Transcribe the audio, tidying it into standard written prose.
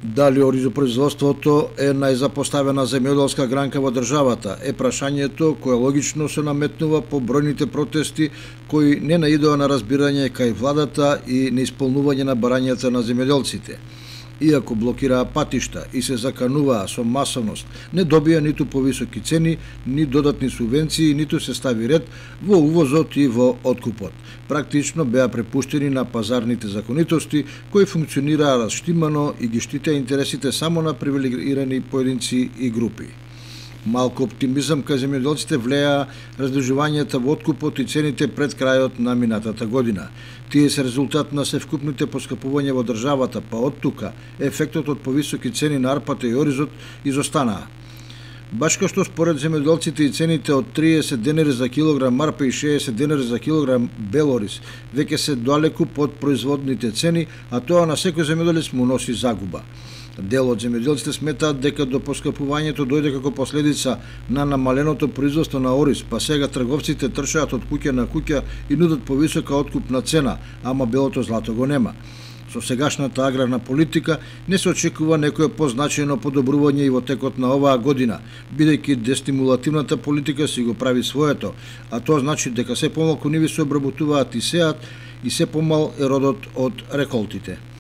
Дали оризопроизводството е најзапоставена земјоделска гранка во државата е прашањето кое логично се наметнува по бројните протести кои не наидоа на разбирање кај владата и неисполнување на барањата на земјоделците. Иако блокираа патишта и се закануваа со масовност, не добија ниту повисоки цени, ни додатни субвенции, ниту се стави ред во увозот и во откупот. Практично беа препуштени на пазарните законитости кои функционираа расштимано и ги штитеа интересите само на привилегирани поединци и групи. Малку оптимизам кај земјоделците влеа раздржувањата во откупот и цените пред крајот на минатата година. Тие се резултат на севкупните поскапувања во државата, па од тука ефектот од повисоки цени на арпата и оризот изостанаа. Баш кај што според земјоделците и цените од 30 денари за килограм арпа и 60 денари за килограм белориз веќе се далеку под производните цени, а тоа на секој земјоделец му носи загуба. Дел од земјоделците сметаат дека до поскапувањето дојде како последица на намаленото производство на ориз, па сега трговците тршаат од куќа на куќа и нудат повисока откупна цена, ама белото злато го нема. Со сегашната аграрна политика не се очекува некое позначајно подобрување и во текот на оваа година, бидејќи дестимулативната политика си го прави своето, а тоа значи дека се помалку ниви се обработуваат и сеат и се помал е родот од реколтите.